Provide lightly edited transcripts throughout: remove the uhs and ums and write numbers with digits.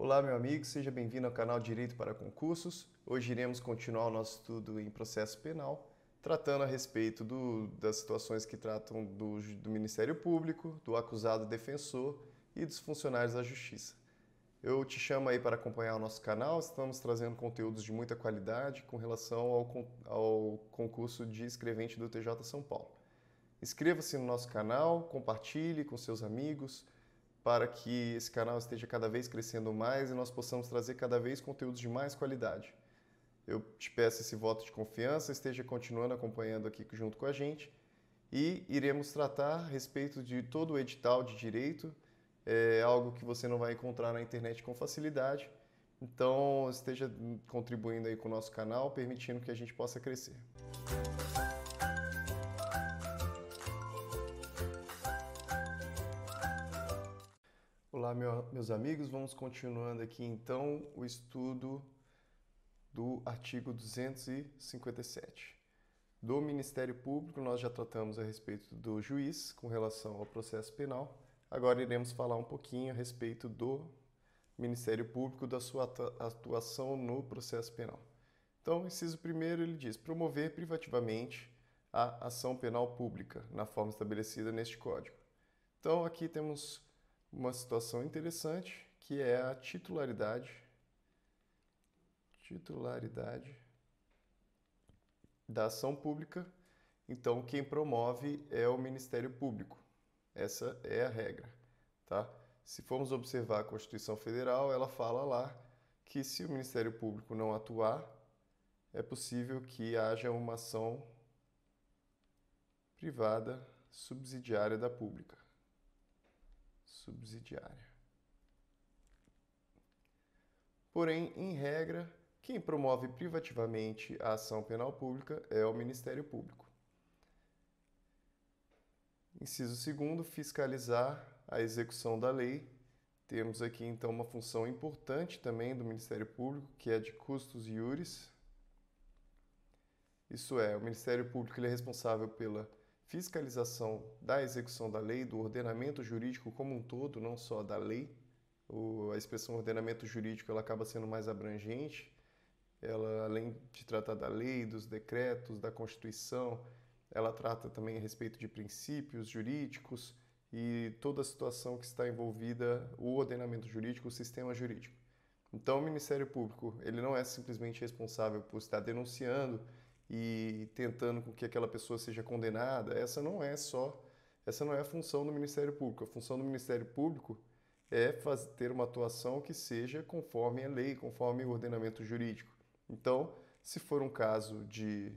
Olá, meu amigo, seja bem-vindo ao canal Direito para Concursos. Hoje iremos continuar o nosso estudo em processo penal, tratando a respeito das situações que tratam do Ministério Público, do acusado defensor e dos funcionários da Justiça. Eu te chamo aí para acompanhar o nosso canal, estamos trazendo conteúdos de muita qualidade com relação ao concurso de escrevente do TJ São Paulo. Inscreva-se no nosso canal, compartilhe com seus amigos, para que esse canal esteja cada vez crescendo mais e nós possamos trazer cada vez conteúdos de mais qualidade. Eu te peço esse voto de confiança, esteja continuando acompanhando aqui junto com a gente e iremos tratar a respeito de todo o edital de direito, algo que você não vai encontrar na internet com facilidade. Então, esteja contribuindo aí com o nosso canal, permitindo que a gente possa crescer. Olá, meus amigos, vamos continuando aqui então o estudo do artigo 257. Do Ministério Público, nós já tratamos a respeito do juiz com relação ao processo penal. Agora iremos falar um pouquinho a respeito do Ministério Público, da sua atuação no processo penal. Então, inciso primeiro, ele diz: promover privativamente a ação penal pública, na forma estabelecida neste Código. Então, aqui temos uma situação interessante, que é a titularidade da ação pública. Então, quem promove é o Ministério Público. Essa é a regra, tá? Se formos observar a Constituição Federal, ela fala lá que se o Ministério Público não atuar, é possível que haja uma ação privada subsidiária da pública. Subsidiária. Porém, em regra, quem promove privativamente a ação penal pública é o Ministério Público. Inciso segundo, fiscalizar a execução da lei. Temos aqui então uma função importante também do Ministério Público, que é de custos iuris. Isso é, o Ministério Público ele é responsável pela fiscalização da execução da lei, do ordenamento jurídico como um todo, não só da lei. A expressão ordenamento jurídico ela acaba sendo mais abrangente. Ela, além de tratar da lei, dos decretos, da Constituição, ela trata também a respeito de princípios jurídicos e toda a situação que está envolvida, o ordenamento jurídico, o sistema jurídico. Então, o Ministério Público ele não é simplesmente responsável por estar denunciando e tentando com que aquela pessoa seja condenada. Essa não é a função do Ministério Público. A função do Ministério Público é ter uma atuação que seja conforme a lei, conforme o ordenamento jurídico. Então, se for um caso de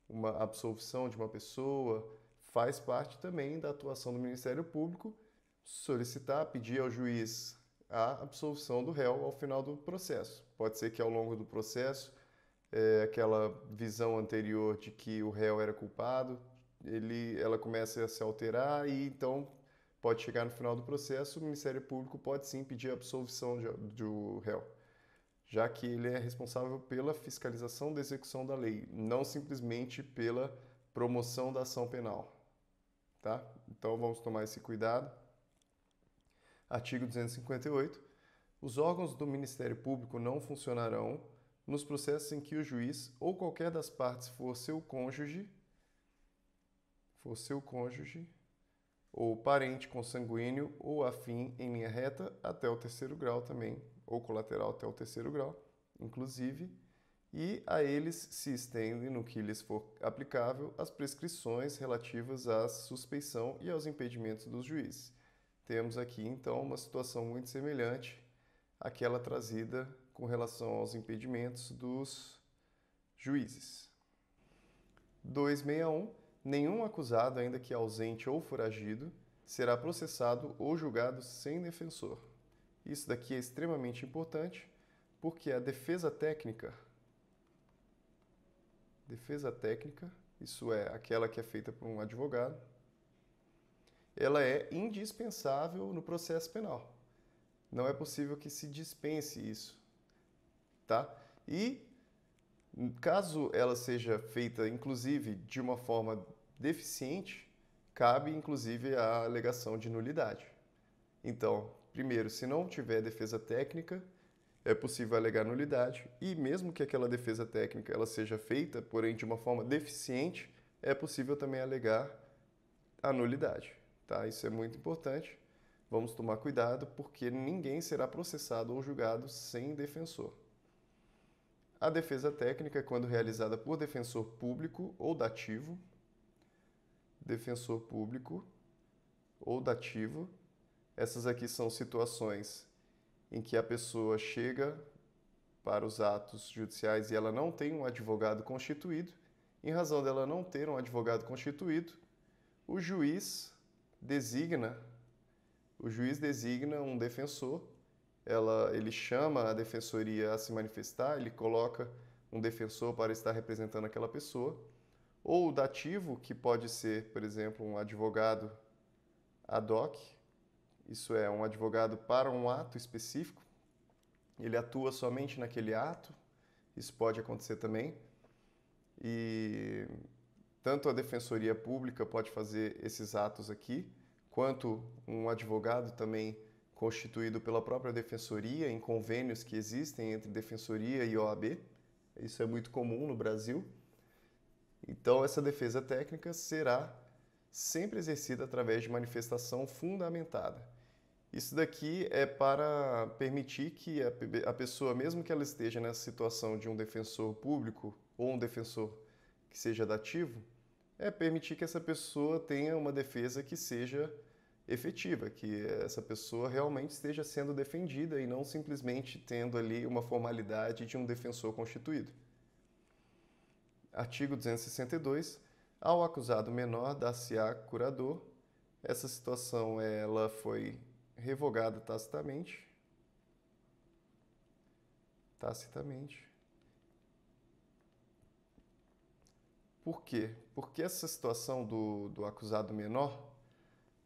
uma absolvição de uma pessoa, faz parte também da atuação do Ministério Público solicitar, pedir ao juiz a absolvição do réu ao final do processo. Pode ser que ao longo do processo, aquela visão anterior de que o réu era culpado, ela comece a se alterar e então pode chegar no final do processo, o Ministério Público pode sim pedir a absolvição do réu, já que ele é responsável pela fiscalização da execução da lei, não simplesmente pela promoção da ação penal. Tá? Então vamos tomar esse cuidado. Artigo 258. Os órgãos do Ministério Público não funcionarão nos processos em que o juiz ou qualquer das partes for seu cônjuge ou parente consanguíneo ou afim em linha reta até o terceiro grau também, ou colateral até o terceiro grau, inclusive, e a eles se estendem, no que lhes for aplicável, as prescrições relativas à suspeição e aos impedimentos dos juízes. Temos aqui, então, uma situação muito semelhante àquela trazida com relação aos impedimentos dos juízes. 261. Nenhum acusado, ainda que ausente ou foragido, será processado ou julgado sem defensor. Isso daqui é extremamente importante porque a defesa técnica, isso é, aquela que é feita por um advogado, ela é indispensável no processo penal. Não é possível que se dispense isso, tá? E caso ela seja feita, inclusive, de uma forma deficiente, cabe, inclusive, a alegação de nulidade. Então, primeiro, se não tiver defesa técnica, é possível alegar nulidade e mesmo que aquela defesa técnica ela seja feita, porém de uma forma deficiente, é possível também alegar a nulidade, tá? Isso é muito importante. Vamos tomar cuidado porque ninguém será processado ou julgado sem defensor. A defesa técnica é quando realizada por defensor público ou dativo, defensor público ou dativo. Essas aqui são situações em que a pessoa chega para os atos judiciais e ela não tem um advogado constituído. Em razão dela não ter um advogado constituído, o juiz designa um defensor. Ele chama a defensoria a se manifestar, ele coloca um defensor para estar representando aquela pessoa. Ou o dativo, que pode ser, por exemplo, um advogado ad hoc, isso é, um advogado para um ato específico, ele atua somente naquele ato, isso pode acontecer também. E tanto a defensoria pública pode fazer esses atos aqui, quanto um advogado também constituído pela própria defensoria, em convênios que existem entre defensoria e OAB. Isso é muito comum no Brasil. Então, essa defesa técnica será sempre exercida através de manifestação fundamentada. Isso daqui é para permitir que a pessoa, mesmo que ela esteja nessa situação de um defensor público ou um defensor que seja dativo, é permitir que essa pessoa tenha uma defesa que seja efetiva, que essa pessoa realmente esteja sendo defendida e não simplesmente tendo ali uma formalidade de um defensor constituído. Artigo 262. Ao acusado menor dar-se-á curador. Essa situação ela foi revogada tacitamente. Por quê? Porque essa situação do acusado menor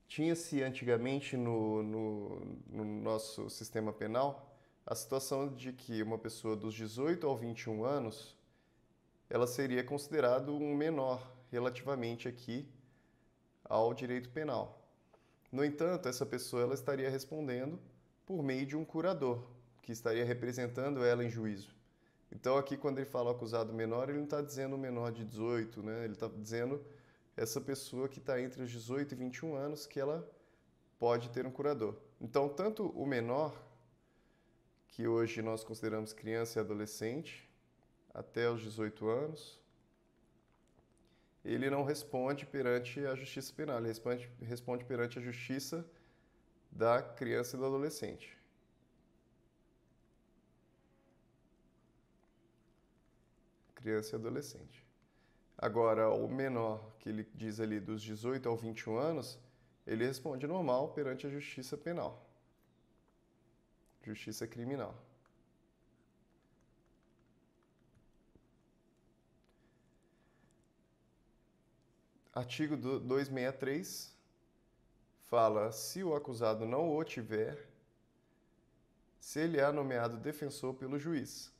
tinha-se antigamente no nosso sistema penal a situação de que uma pessoa dos 18 ao 21 anos ela seria considerado um menor relativamente aqui ao direito penal. No entanto, essa pessoa ela estaria respondendo por meio de um curador, que estaria representando ela em juízo. Então, aqui, quando ele fala acusado menor, ele não está dizendo um menor de 18, né? Ele está dizendo essa pessoa que está entre os 18 e 21 anos, que ela pode ter um curador. Então, tanto o menor, que hoje nós consideramos criança e adolescente, até os 18 anos, ele não responde perante a justiça penal, ele responde perante a justiça da criança e do adolescente. Criança e adolescente. Agora, o menor, que ele diz ali dos 18 ao 21 anos, ele responde normal perante a justiça penal, justiça criminal. Artigo 263 fala: se o acusado não o tiver, se ele é nomeado defensor pelo juiz,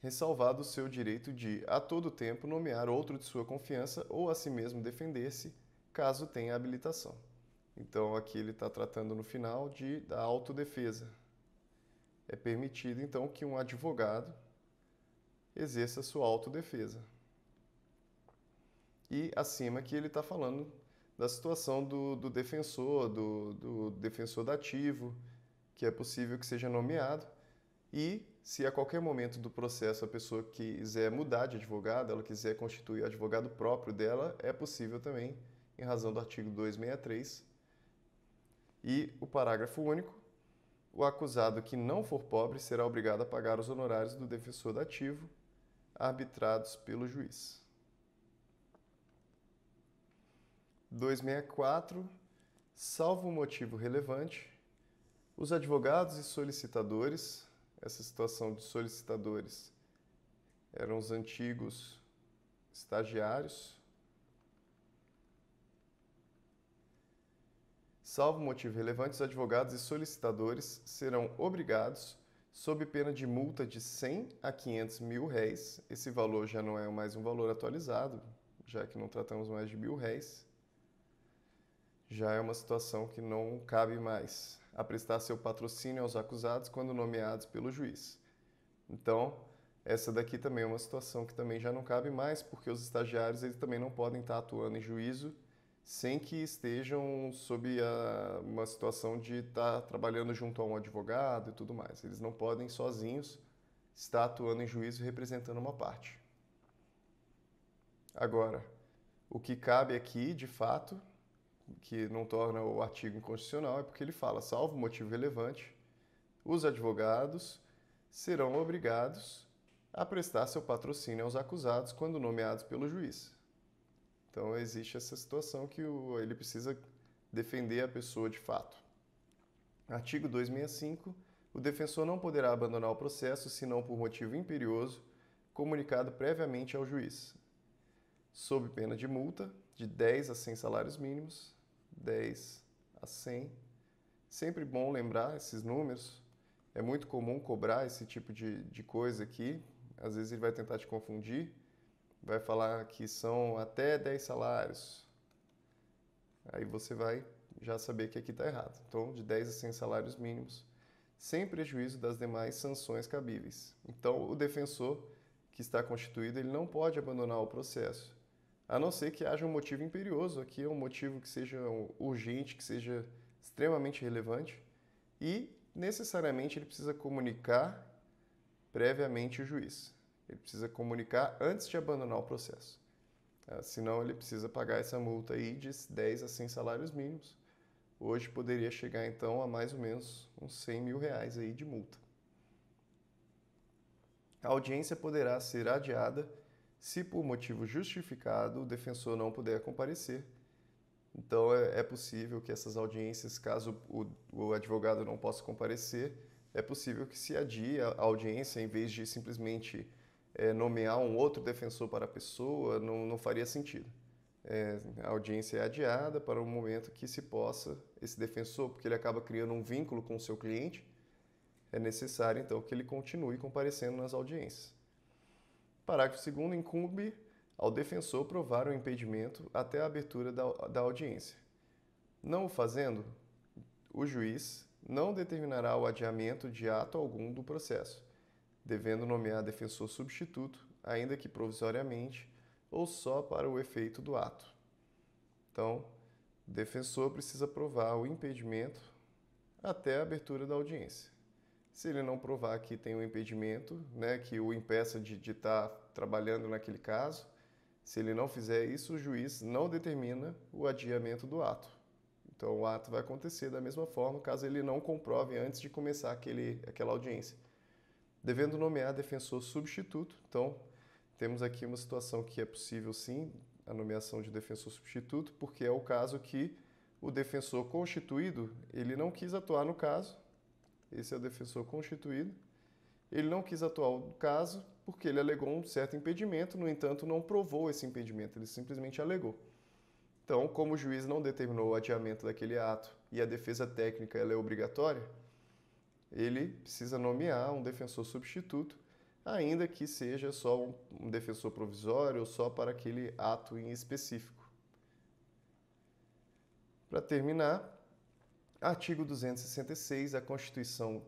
ressalvado o seu direito de, a todo tempo, nomear outro de sua confiança ou a si mesmo defender-se, caso tenha habilitação. Então, aqui ele está tratando no final da autodefesa. É permitido, então, que um advogado exerça sua autodefesa. E acima que ele está falando da situação do defensor, do defensor dativo, que é possível que seja nomeado. E se a qualquer momento do processo a pessoa quiser mudar de advogado, ela quiser constituir advogado próprio dela, é possível também, em razão do artigo 263. E o parágrafo único: o acusado que não for pobre será obrigado a pagar os honorários do defensor dativo, arbitrados pelo juiz. 264. Salvo motivo relevante, os advogados e solicitadores, essa situação de solicitadores eram os antigos estagiários. Salvo motivo relevante, os advogados e solicitadores serão obrigados, sob pena de multa de 100 a 500 mil réis, esse valor já não é mais um valor atualizado, já que não tratamos mais de mil-réis, já é uma situação que não cabe mais, a prestar seu patrocínio aos acusados quando nomeados pelo juiz. Então, essa daqui também é uma situação que também já não cabe mais, porque os estagiários eles também não podem estar atuando em juízo sem que estejam sob uma situação de estar trabalhando junto a um advogado e tudo mais. Eles não podem sozinhos estar atuando em juízo representando uma parte. Agora, o que cabe aqui, de fato, que não torna o artigo inconstitucional, é porque ele fala, salvo motivo relevante, os advogados serão obrigados a prestar seu patrocínio aos acusados quando nomeados pelo juiz. Então, existe essa situação que ele precisa defender a pessoa de fato. Artigo 265. O defensor não poderá abandonar o processo senão por motivo imperioso, comunicado previamente ao juiz, sob pena de multa de 10 a 100 salários mínimos, 10 a 100. Sempre bom lembrar esses números. É muito comum cobrar esse tipo de coisa aqui. Às vezes ele vai tentar te confundir. Vai falar que são até 10 salários. Aí você vai já saber que aqui está errado. Então, de 10 a 100 salários mínimos, sem prejuízo das demais sanções cabíveis. Então, o defensor que está constituído, ele não pode abandonar o processo, a não ser que haja um motivo imperioso. Aqui é um motivo que seja urgente, que seja extremamente relevante e, necessariamente, ele precisa comunicar previamente o juiz. Ele precisa comunicar antes de abandonar o processo. Senão, ele precisa pagar essa multa aí de 10 a 100 salários mínimos. Hoje poderia chegar, então, a mais ou menos uns 100 mil reais aí de multa. A audiência poderá ser adiada se, por motivo justificado, o defensor não puder comparecer. Então, é possível que essas audiências, caso o advogado não possa comparecer, é possível que se adie a audiência em vez de simplesmente nomear um outro defensor para a pessoa, não faria sentido. A audiência é adiada para o momento que se possa, esse defensor, porque ele acaba criando um vínculo com o seu cliente, é necessário então que ele continue comparecendo nas audiências. Parágrafo 2º, incumbe ao defensor provar o impedimento até a abertura da audiência. Não o fazendo, o juiz não determinará o adiamento de ato algum do processo, devendo nomear defensor substituto, ainda que provisoriamente, ou só para o efeito do ato. Então, o defensor precisa provar o impedimento até a abertura da audiência. Se ele não provar que tem um impedimento, que o impeça de estar trabalhando naquele caso, se ele não fizer isso, o juiz não determina o adiamento do ato. Então, o ato vai acontecer da mesma forma, caso ele não comprove antes de começar aquela audiência. Devendo nomear defensor substituto. Então, temos aqui uma situação que é possível, sim, a nomeação de defensor substituto, porque é o caso que o defensor constituído, ele não quis atuar no caso. Esse é o defensor constituído. Ele não quis atuar no caso porque ele alegou um certo impedimento, no entanto, não provou esse impedimento, ele simplesmente alegou. Então, como o juiz não determinou o adiamento daquele ato e a defesa técnica ela é obrigatória, ele precisa nomear um defensor substituto, ainda que seja só um defensor provisório ou só para aquele ato em específico. Para terminar, artigo 266, a constituição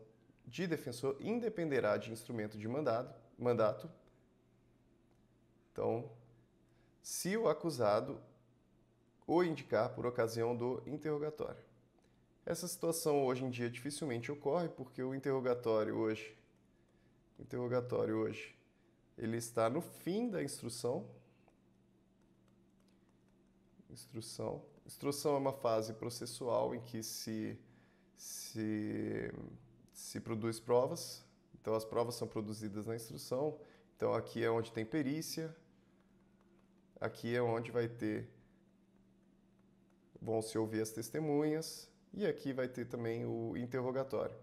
de defensor independerá de instrumento de mandato. Então, se o acusado o indicar por ocasião do interrogatório. Essa situação hoje em dia dificilmente ocorre porque o interrogatório hoje, ele está no fim da instrução. Instrução é uma fase processual em que se produz provas. Então, as provas são produzidas na instrução. Então, aqui é onde tem perícia. Aqui é onde vão se ouvir as testemunhas. E aqui vai ter também o interrogatório.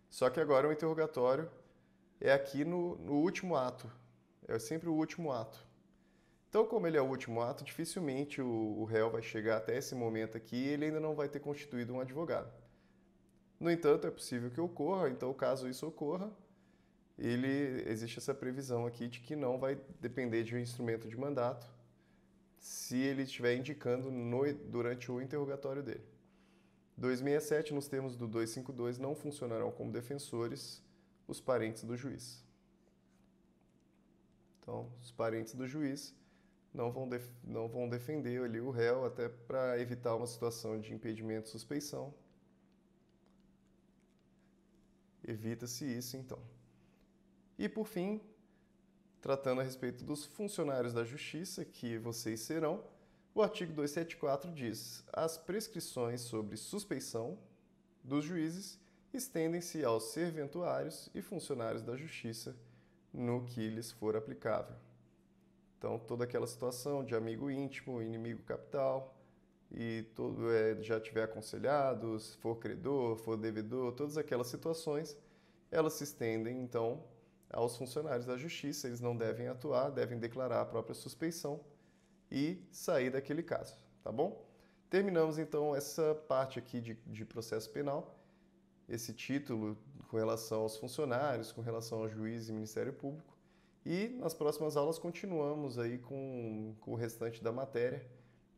Só que agora o interrogatório é aqui no último ato. É sempre o último ato. Então, como ele é o último ato, dificilmente o réu vai chegar até esse momento aqui e ele ainda não vai ter constituído um advogado. No entanto, é possível que ocorra, então, caso isso ocorra, existe essa previsão aqui de que não vai depender de um instrumento de mandato se ele estiver indicando durante o interrogatório dele. 267, nos termos do 252, não funcionarão como defensores os parentes do juiz. Então, os parentes do juiz não vão defender ali o réu até para evitar uma situação de impedimento e suspeição. Evita-se isso, então. E, por fim, tratando a respeito dos funcionários da Justiça, que vocês serão, o artigo 274 diz: as prescrições sobre suspeição dos juízes estendem-se aos serventuários e funcionários da Justiça no que lhes for aplicável. Então, toda aquela situação de amigo íntimo, inimigo capital, e já tiver aconselhado, se for credor, for devedor, todas aquelas situações, elas se estendem, então, aos funcionários da Justiça. Eles não devem atuar, devem declarar a própria suspeição e sair daquele caso, tá bom? Terminamos, então, essa parte aqui de processo penal, esse título com relação aos funcionários, com relação ao juiz e Ministério Público. E nas próximas aulas continuamos aí com o restante da matéria.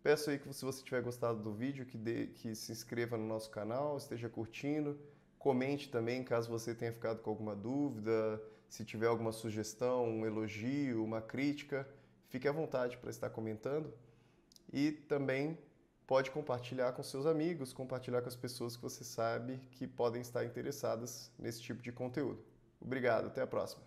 Peço aí que, se você tiver gostado do vídeo, que se inscreva no nosso canal, esteja curtindo, comente também caso você tenha ficado com alguma dúvida, se tiver alguma sugestão, um elogio, uma crítica, fique à vontade para estar comentando. E também pode compartilhar com seus amigos, compartilhar com as pessoas que você sabe que podem estar interessadas nesse tipo de conteúdo. Obrigado, até a próxima.